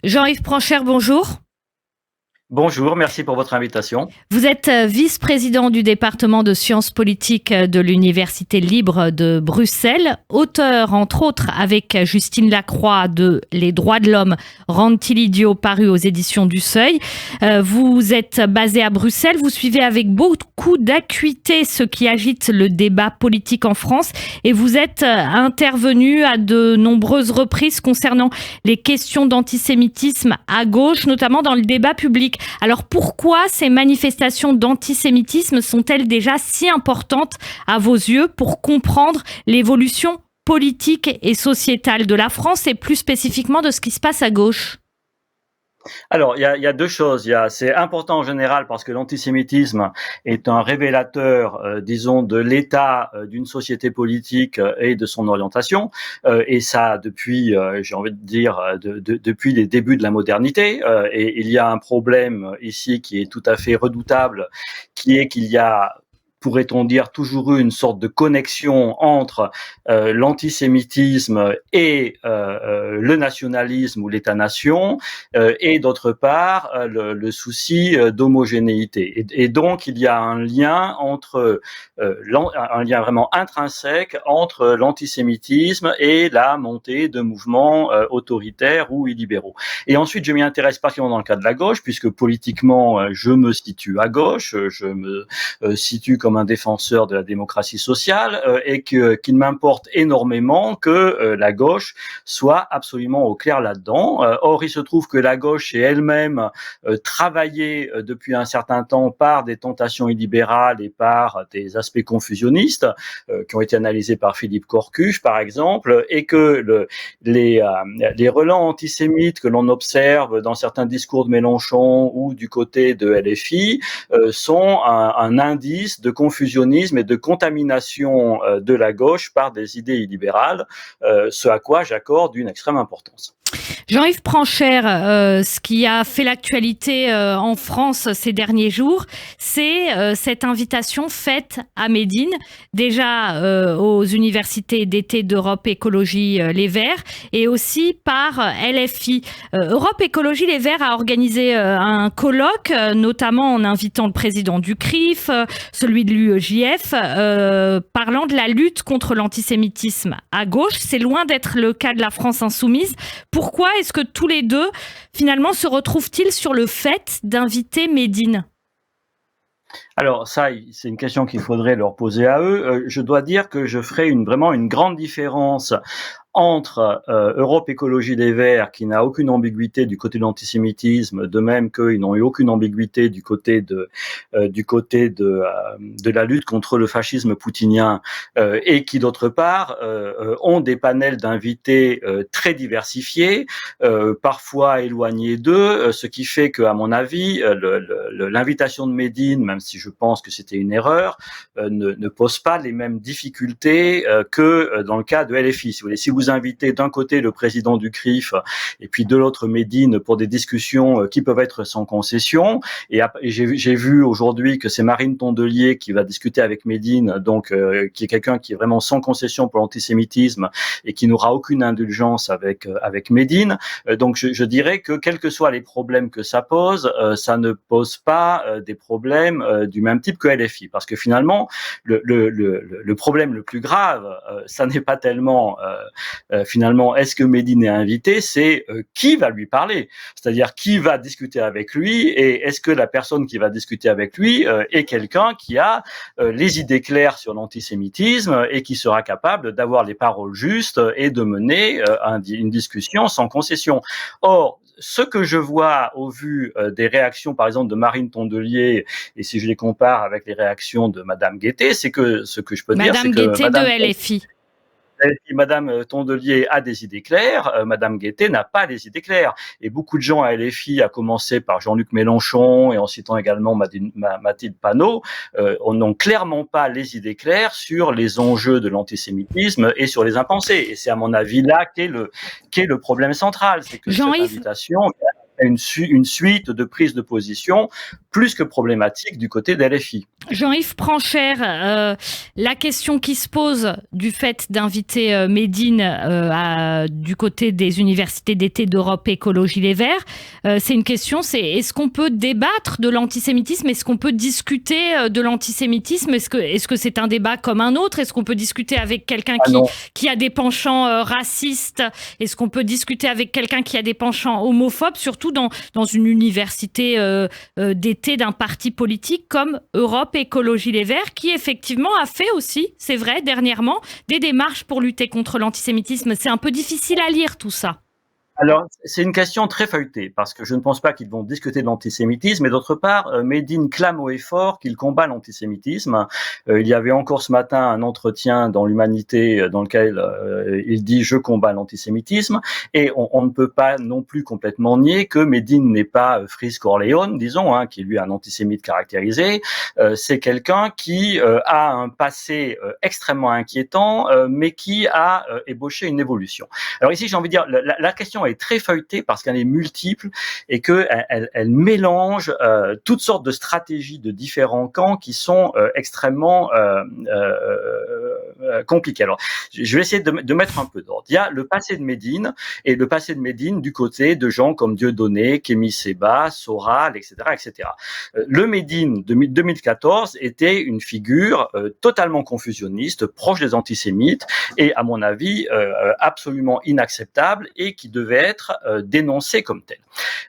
Jean-Yves Pranchère, bonjour. Bonjour, merci pour votre invitation. Vous êtes vice-président du département de sciences politiques de l'Université libre de Bruxelles, auteur entre autres avec Justine Lacroix de Les droits de l'homme rendent-ils idiots, paru aux éditions du Seuil. Vous êtes basé à Bruxelles, vous suivez avec beaucoup d'acuité ce qui agite le débat politique en France et vous êtes intervenu à de nombreuses reprises concernant les questions d'antisémitisme à gauche, notamment dans le débat public. Alors pourquoi ces manifestations d'antisémitisme sont-elles déjà si importantes à vos yeux pour comprendre l'évolution politique et sociétale de la France et plus spécifiquement de ce qui se passe à gauche ? Alors, il y a deux choses. C'est important en général parce que l'antisémitisme est un révélateur, disons, de l'état d'une société politique et de son orientation. Et ça, depuis, j'ai envie de dire, depuis les débuts de la modernité. Et il y a un problème ici qui est tout à fait redoutable, qui est qu'il y a, pourrait-on dire, toujours eu une sorte de connexion entre l'antisémitisme et le nationalisme ou l'État-nation, et d'autre part le souci d'homogénéité. Et donc il y a un lien entre un lien vraiment intrinsèque entre l'antisémitisme et la montée de mouvements autoritaires ou illibéraux. Et ensuite, je m'y intéresse particulièrement dans le cas de la gauche, puisque politiquement, je me situe à gauche, je me situe comme un défenseur de la démocratie sociale, et qu'il m'importe énormément que la gauche soit absolument au clair là-dedans. Or, il se trouve que la gauche est elle-même travaillée depuis un certain temps par des tentations illibérales et par des aspects confusionnistes qui ont été analysés par Philippe Corcuche, par exemple, et que les relents antisémites que l'on observe dans certains discours de Mélenchon ou du côté de LFI sont un indice de confusionnisme et de contamination de la gauche par des idées illibérales, ce à quoi j'accorde une extrême importance. Jean-Yves Pranchère, ce qui a fait l'actualité en France ces derniers jours, c'est cette invitation faite à Médine, déjà aux universités d'été d'Europe Écologie Les Verts, et aussi par LFI. Europe Écologie Les Verts a organisé un colloque, notamment en invitant le président du CRIF, celui de l'UEJF, parlant de la lutte contre l'antisémitisme à gauche. C'est loin d'être le cas de la France insoumise. Pourquoi est-ce que tous les deux, finalement, se retrouvent-ils sur le fait d'inviter Médine ? Alors ça, c'est une question qu'il faudrait leur poser à eux. Je dois dire que je ferai vraiment une grande différence entre Europe Écologie Les Verts, qui n'a aucune ambiguïté du côté de l'antisémitisme, de même qu'ils n'ont eu aucune ambiguïté du côté de la lutte contre le fascisme poutinien, et qui d'autre part ont des panels d'invités très diversifiés, parfois éloignés d'eux, ce qui fait que, à mon avis, l'invitation de Médine, même si je pense que c'était une erreur, ne pose pas les mêmes difficultés que dans le cas de LFI. Si vous voulez, si vous invitez d'un côté le président du CRIF et puis de l'autre Médine pour des discussions qui peuvent être sans concession, et j'ai vu aujourd'hui que c'est Marine Tondelier qui va discuter avec Médine, donc qui est quelqu'un qui est vraiment sans concession pour l'antisémitisme et qui n'aura aucune indulgence avec Médine. Donc je dirais que quels que soient les problèmes que ça pose, ça ne pose pas des problèmes du même type que LFI, parce que finalement le problème le plus grave, ça n'est pas tellement finalement est-ce que Médine est invité, c'est qui va lui parler, c'est-à-dire qui va discuter avec lui, et est-ce que la personne qui va discuter avec lui est quelqu'un qui a les idées claires sur l'antisémitisme et qui sera capable d'avoir les paroles justes et de mener une discussion sans concession. Or, ce que je vois au vu des réactions, par exemple, de Marine Tondelier, et si je les compare avec les réactions de Madame Guettet, c'est que ce que je peux dire, c'est que Madame Guettet de LFI. Madame Tondelier a des idées claires, Madame Guettet n'a pas des idées claires. Et beaucoup de gens à LFI, à commencer par Jean-Luc Mélenchon et en citant également Mathilde Panot, n'ont clairement pas les idées claires sur les enjeux de l'antisémitisme et sur les impensés. Et c'est à mon avis là qu'est le problème central, c'est que cette invitation une suite de prises de position plus que problématique du côté d'LFI. Jean-Yves Pranchère, la question qui se pose du fait d'inviter Médine du côté des universités d'été d'Europe Écologie Les Verts, c'est une question, c'est est-ce qu'on peut débattre de l'antisémitisme? Est-ce qu'on peut discuter de l'antisémitisme? Est-ce que c'est un débat comme un autre? Est-ce qu'on peut discuter avec quelqu'un qui a des penchants racistes? Est-ce qu'on peut discuter avec quelqu'un qui a des penchants homophobes, surtout dans une université d'été d'un parti politique comme Europe Écologie Les Verts, qui effectivement a fait aussi, c'est vrai, dernièrement, des démarches pour lutter contre l'antisémitisme. C'est un peu difficile à lire tout ça. Alors, c'est une question très feuilletée, parce que je ne pense pas qu'ils vont discuter de l'antisémitisme, et d'autre part, Médine clame haut et fort qu'il combat l'antisémitisme. Il y avait encore ce matin un entretien dans l'Humanité dans lequel il dit « je combats l'antisémitisme », et on ne peut pas non plus complètement nier que Médine n'est pas Frisk Corleone, disons, qui est lui un antisémite caractérisé. C'est quelqu'un qui a un passé extrêmement inquiétant, mais qui a ébauché une évolution. Alors ici, j'ai envie de dire, la question est très feuilletée parce qu'elle est multiple et qu'elle mélange toutes sortes de stratégies de différents camps qui sont extrêmement compliquées. Alors, je vais essayer de mettre un peu d'ordre. Il y a le passé de Médine, et le passé de Médine du côté de gens comme Dieudonné, Kémy Séba, Soral, etc., etc. Le Médine de 2014 était une figure totalement confusionniste, proche des antisémites et, à mon avis, absolument inacceptable et qui devait être dénoncé comme tel.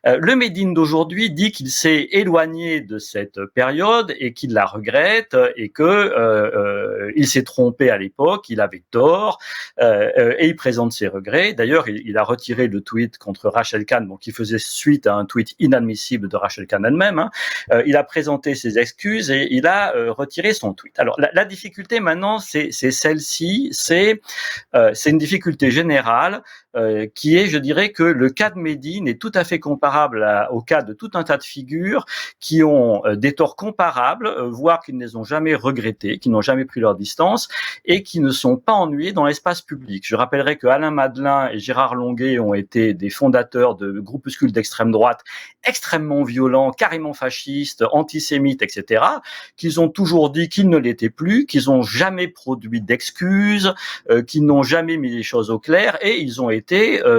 Le Médine d'aujourd'hui dit qu'il s'est éloigné de cette période et qu'il la regrette et que il s'est trompé à l'époque, il avait tort et il présente ses regrets. D'ailleurs, il a retiré le tweet contre Rachel Kahn, qui faisait suite à un tweet inadmissible de Rachel Kahn elle-même. Il a présenté ses excuses et il a retiré son tweet. Alors, la difficulté maintenant, c'est celle-ci, c'est une difficulté générale qui est, je dirais, que le cas de Médine est tout à fait comparable au cas de tout un tas de figures qui ont des torts comparables, voire qui ne les ont jamais regrettés, qui n'ont jamais pris leur distance et qui ne sont pas ennuyés dans l'espace public. Je rappellerai que Alain Madelin et Gérard Longuet ont été des fondateurs de groupuscules d'extrême droite extrêmement violents, carrément fascistes, antisémites, etc., qu'ils ont toujours dit qu'ils ne l'étaient plus, qu'ils n'ont jamais produit d'excuses, qu'ils n'ont jamais mis les choses au clair et ils ont été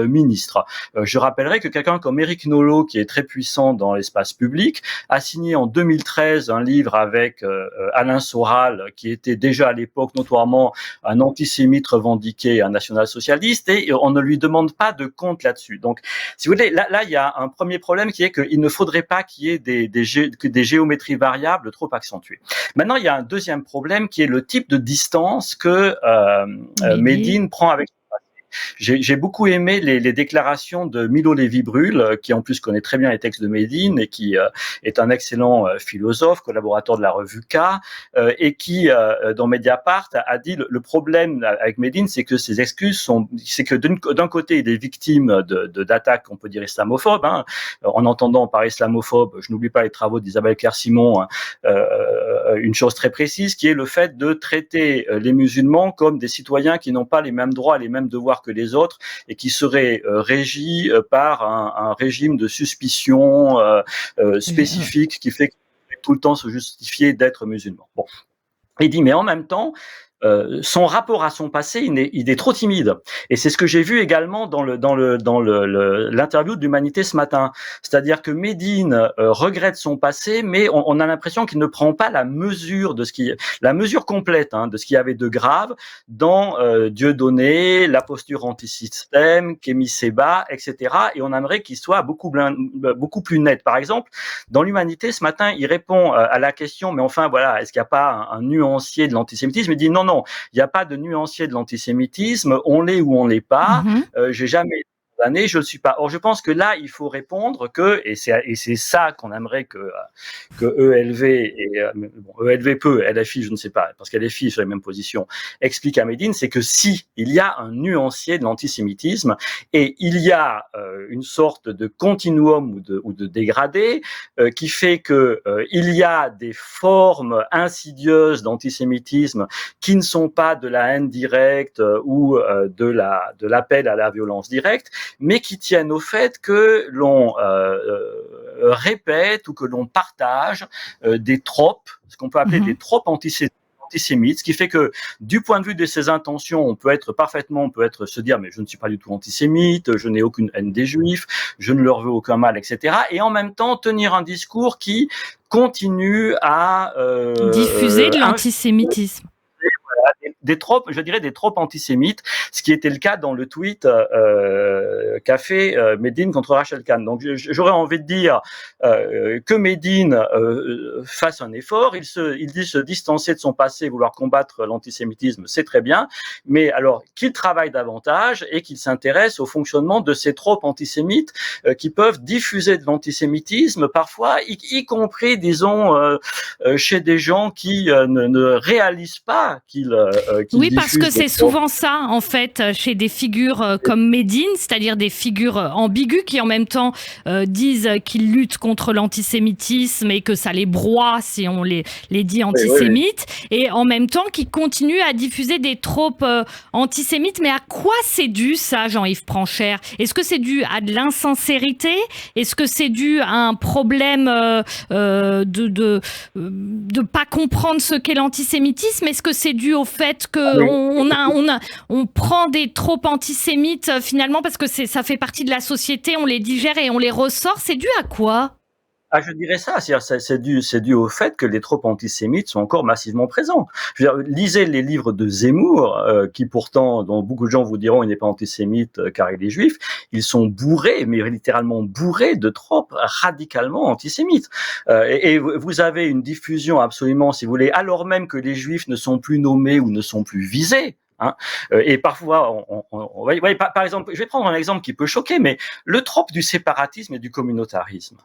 ministre. Je rappellerai que quelqu'un comme Éric Nolot, qui est très puissant dans l'espace public, a signé en 2013 un livre avec Alain Soral, qui était déjà à l'époque notoirement un antisémite revendiqué, un national-socialiste, et on ne lui demande pas de compte là-dessus. Donc, si vous voulez, là, il y a un premier problème qui est qu'il ne faudrait pas qu'il y ait des géométries variables trop accentuées. Maintenant, il y a un deuxième problème qui est le type de distance que Médine prend avec. J'ai beaucoup aimé les déclarations de Milo Lévy-Bruhl, qui en plus connaît très bien les textes de Médine et qui est un excellent philosophe, collaborateur de la revue K, et qui, dans Mediapart, a dit le problème avec Médine, c'est que ses excuses c'est que d'un côté, il est victime d'attaques, on peut dire islamophobes. En entendant par islamophobe, je n'oublie pas les travaux d'Isabelle Claire-Simon, une chose très précise, qui est le fait de traiter les musulmans comme des citoyens qui n'ont pas les mêmes droits et les mêmes devoirs que les autres et qui seraient régis par un régime de suspicion spécifique qui fait qu'il faut tout le temps se justifier d'être musulman. Bon. Il dit, mais en même temps, son rapport à son passé, il est trop timide. Et c'est ce que j'ai vu également dans l'interview de l'Humanité ce matin. C'est-à-dire que Médine regrette son passé, mais on a l'impression qu'il ne prend pas la mesure la mesure complète de ce qu'il y avait de grave dans Dieudonné, la posture anti-système, Kémy Séba, etc. Et on aimerait qu'il soit beaucoup plus net. Par exemple, dans l'Humanité ce matin, il répond à la question, mais enfin voilà, est-ce qu'il n'y a pas un nuancier de l'antisémitisme? Il dit non, il n'y a pas de nuancier de l'antisémitisme, on l'est ou on l'est pas. J'ai jamais condamné, je le suis pas. Or, je pense que là, il faut répondre que, et c'est ça qu'on aimerait que ELV et ELV peut, LFI, je ne sais pas, parce qu'LFI est sur les mêmes positions, explique à Médine, c'est que si il y a un nuancier de l'antisémitisme et il y a une sorte de continuum ou de dégradé qui fait que il y a des formes insidieuses d'antisémitisme qui ne sont pas de la haine directe ou de l'appel à la violence directe, mais qui tiennent au fait que l'on répète ou que l'on partage des tropes, ce qu'on peut appeler des tropes antisémites, ce qui fait que du point de vue de ses intentions, on peut se dire mais je ne suis pas du tout antisémite, je n'ai aucune haine des juifs, je ne leur veux aucun mal, etc. Et en même temps tenir un discours qui continue à diffuser de l'antisémitisme. Des tropes, je dirais des tropes antisémites, ce qui était le cas dans le tweet qu'a fait Médine contre Rachel Kahn. Donc j'aurais envie de dire que Médine fasse un effort. Il dit se distancer de son passé, vouloir combattre l'antisémitisme, c'est très bien, mais alors qu'il travaille davantage et qu'il s'intéresse au fonctionnement de ces tropes antisémites qui peuvent diffuser de l'antisémitisme, parfois y compris, disons, chez des gens qui ne réalisent pas qu'ils oui, parce que c'est souvent ça, en fait, chez des figures comme Médine, c'est-à-dire des figures ambiguës qui, en même temps, disent qu'ils luttent contre l'antisémitisme et que ça les broie si on les dit antisémites, et en même temps qui continuent à diffuser des tropes antisémites. Mais à quoi c'est dû, ça, Jean-Yves Pranchère? Est-ce que c'est dû à de l'insincérité? Est-ce que c'est dû à un problème de pas comprendre ce qu'est l'antisémitisme? Est-ce que c'est dû au fait qu'on prend des tropes antisémites finalement parce que ça fait partie de la société, on les digère et on les ressort? C'est dû à quoi? Je dirais ça, c'est dû au fait que les tropes antisémites sont encore massivement présents. Je veux dire, lisez les livres de Zemmour, qui pourtant, dont beaucoup de gens vous diront il n'est pas antisémite car il est juif, ils sont bourrés, mais littéralement bourrés de tropes radicalement antisémites. Et vous avez une diffusion absolument, si vous voulez, alors même que les juifs ne sont plus nommés ou ne sont plus visés. Et parfois, par exemple, je vais prendre un exemple qui peut choquer, mais le trope du séparatisme et du communautarisme.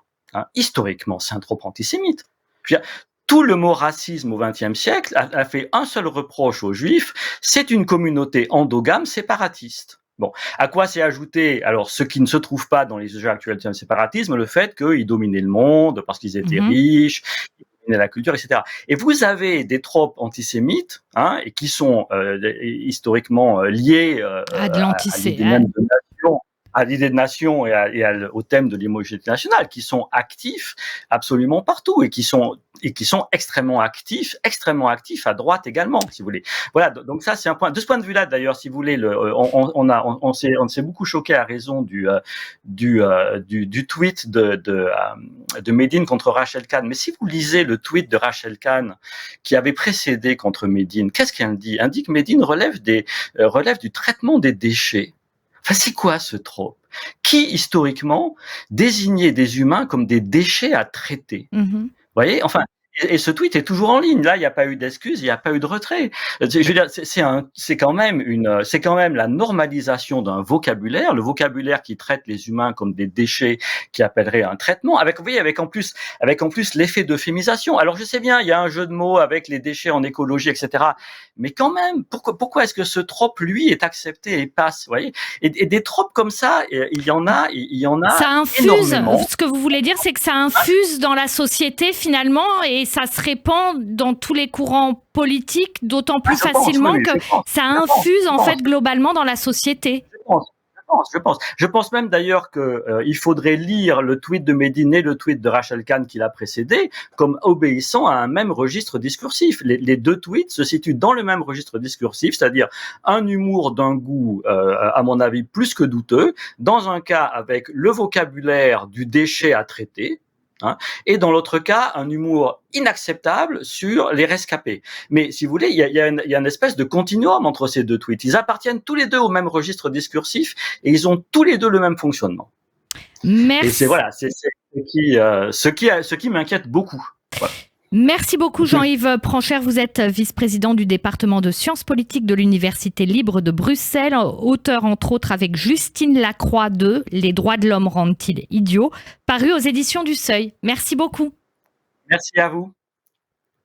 Historiquement, c'est un trope antisémite. Je veux dire, tout le mot racisme au XXe siècle a fait un seul reproche aux Juifs, c'est une communauté endogame séparatiste. Bon, à quoi s'est ajouté, alors, ce qui ne se trouve pas dans les sujets actuels du séparatisme, le fait qu'ils dominaient le monde parce qu'ils étaient riches, ils dominaient la culture, etc. Et vous avez des tropes antisémites, et qui sont historiquement liées à de l'antisémitisme, à l'idée de nation et au thème de l'homogénéité nationale, qui sont actifs absolument partout et qui sont extrêmement actifs à droite également, si vous voulez. Voilà, donc ça c'est un point. De ce point de vue-là, d'ailleurs, si vous voulez, on s'est beaucoup choqué à raison du tweet de Médine contre Rachel Kahn. Mais si vous lisez le tweet de Rachel Kahn qui avait précédé contre Médine, qu'est-ce qu'elle dit? Elle dit que Médine relève du traitement des déchets. Enfin, c'est quoi ce trope? Qui, historiquement, désignait des humains comme des déchets à traiter? Vous voyez? Enfin, et ce tweet est toujours en ligne. Là, il n'y a pas eu d'excuse, il n'y a pas eu de retrait. Je veux dire, c'est quand même la normalisation d'un vocabulaire, le vocabulaire qui traite les humains comme des déchets, qui appellerait un traitement, avec en plus l'effet d'euphémisation. Alors, je sais bien, il y a un jeu de mots avec les déchets en écologie, etc. Mais quand même, pourquoi est-ce que ce trope, lui, est accepté et passe? Vous voyez? Et des tropes comme ça, il y en a ça infuse, énormément. Ce que vous voulez dire, c'est que ça infuse dans la société finalement, et ça se répand dans tous les courants politiques, d'autant plus facilement que ça infuse en fait globalement dans la société. Je pense même d'ailleurs que il faudrait lire le tweet de Médine et le tweet de Rachel Kahn qui l'a précédé comme obéissant à un même registre discursif. Les deux tweets se situent dans le même registre discursif, c'est-à-dire un humour d'un goût, à mon avis, plus que douteux, dans un cas avec le vocabulaire du déchet à traiter, et dans l'autre cas, un humour inacceptable sur les rescapés. Mais si vous voulez, il y a une espèce de continuum entre ces deux tweets. Ils appartiennent tous les deux au même registre discursif et ils ont tous les deux le même fonctionnement. Merci. Et c'est ce qui m'inquiète beaucoup. Voilà. Merci beaucoup Jean-Yves Pranchère, vous êtes vice-président du département de sciences politiques de l'Université libre de Bruxelles, auteur entre autres avec Justine Lacroix de Les droits de l'homme rendent-ils idiots, paru aux éditions du Seuil. Merci beaucoup. Merci à vous.